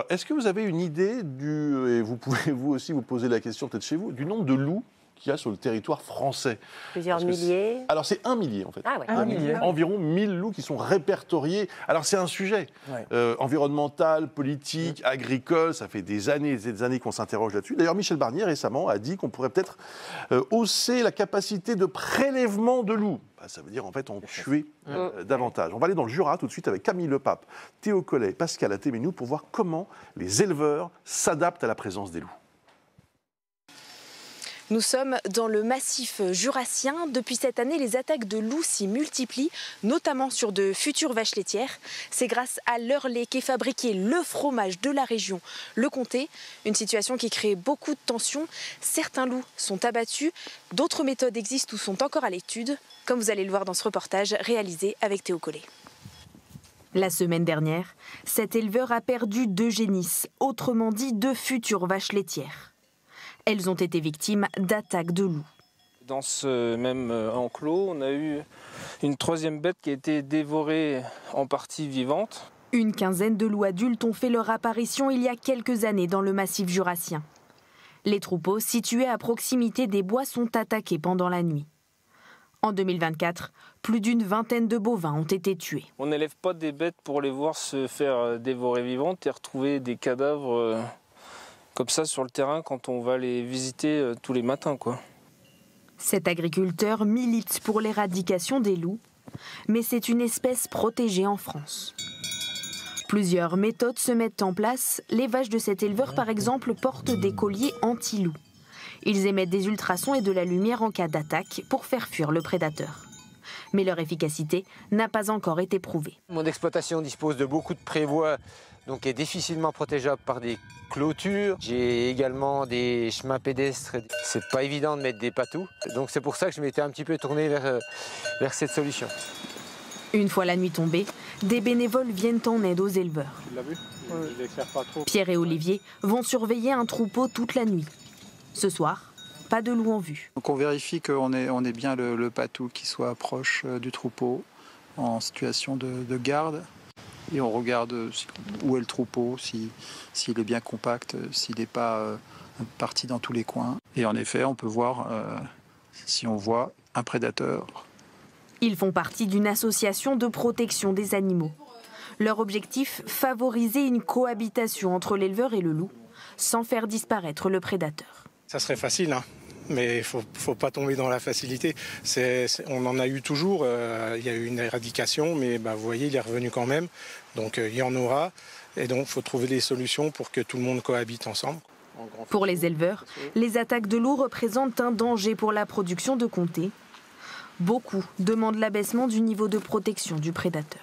Est-ce que vous avez une idée et vous pouvez vous aussi vous poser la question peut-être chez vous, du nombre de loups qu'il y a sur le territoire français? Plusieurs milliers. Alors c'est 1 millier en fait. Ah ouais. Un millier. Environ 1000 loups qui sont répertoriés. Alors c'est un sujet environnemental, politique, agricole. Ça fait des années et des années qu'on s'interroge là-dessus. D'ailleurs Michel Barnier récemment a dit qu'on pourrait peut-être hausser la capacité de prélèvement de loups. Ça veut dire en fait en tuer davantage. On va aller dans le Jura tout de suite avec Camille Lepape, Théo Collet, Pascal Athéménou pour voir comment les éleveurs s'adaptent à la présence des loups. Nous sommes dans le massif jurassien. Depuis cette année, les attaques de loups s'y multiplient, notamment sur de futures vaches laitières. C'est grâce à leur lait qu'est fabriqué le fromage de la région, le comté. Une situation qui crée beaucoup de tensions. Certains loups sont abattus, d'autres méthodes existent ou sont encore à l'étude, comme vous allez le voir dans ce reportage réalisé avec Théo Collet. La semaine dernière, cet éleveur a perdu 2 génisses, autrement dit 2 futures vaches laitières. Elles ont été victimes d'attaques de loups. Dans ce même enclos, on a eu une 3e bête qui a été dévorée en partie vivante. Une quinzaine de loups adultes ont fait leur apparition il y a quelques années dans le massif jurassien. Les troupeaux situés à proximité des bois sont attaqués pendant la nuit. En 2024, plus d'une vingtaine de bovins ont été tués. On n'élève pas des bêtes pour les voir se faire dévorer vivantes et retrouver des cadavres comme ça sur le terrain quand on va les visiter tous les matins, quoi. Cet agriculteur milite pour l'éradication des loups, mais c'est une espèce protégée en France. Plusieurs méthodes se mettent en place. Les vaches de cet éleveur, par exemple, portent des colliers anti-loups. Ils émettent des ultrasons et de la lumière en cas d'attaque pour faire fuir le prédateur. Mais leur efficacité n'a pas encore été prouvée. Mon exploitation dispose de beaucoup de prévoits, donc est difficilement protégeable par des clôtures. J'ai également des chemins pédestres. C'est pas évident de mettre des patous. Donc c'est pour ça que je m'étais un petit peu tourné vers cette solution. Une fois la nuit tombée, des bénévoles viennent en aide aux éleveurs. Tu l'as vu ? Je l'éclaire pas trop. Pierre et Olivier vont surveiller un troupeau toute la nuit. Ce soir, pas de loup en vue. Donc on vérifie qu'on ait bien le patou qui soit proche du troupeau, en situation de garde. Et on regarde où est le troupeau, s'il est bien compact, s'il n'est pas parti dans tous les coins. Et en effet, on peut voir si on voit un prédateur. Ils font partie d'une association de protection des animaux. Leur objectif, favoriser une cohabitation entre l'éleveur et le loup, sans faire disparaître le prédateur. Ça serait facile, hein. Mais il ne faut pas tomber dans la facilité. On en a eu toujours, il y a eu une éradication, mais vous voyez, il est revenu quand même. Donc il y en aura. Et donc il faut trouver des solutions pour que tout le monde cohabite ensemble. Pour les éleveurs, les attaques de loups représentent un danger pour la production de comté. Beaucoup demandent l'abaissement du niveau de protection du prédateur.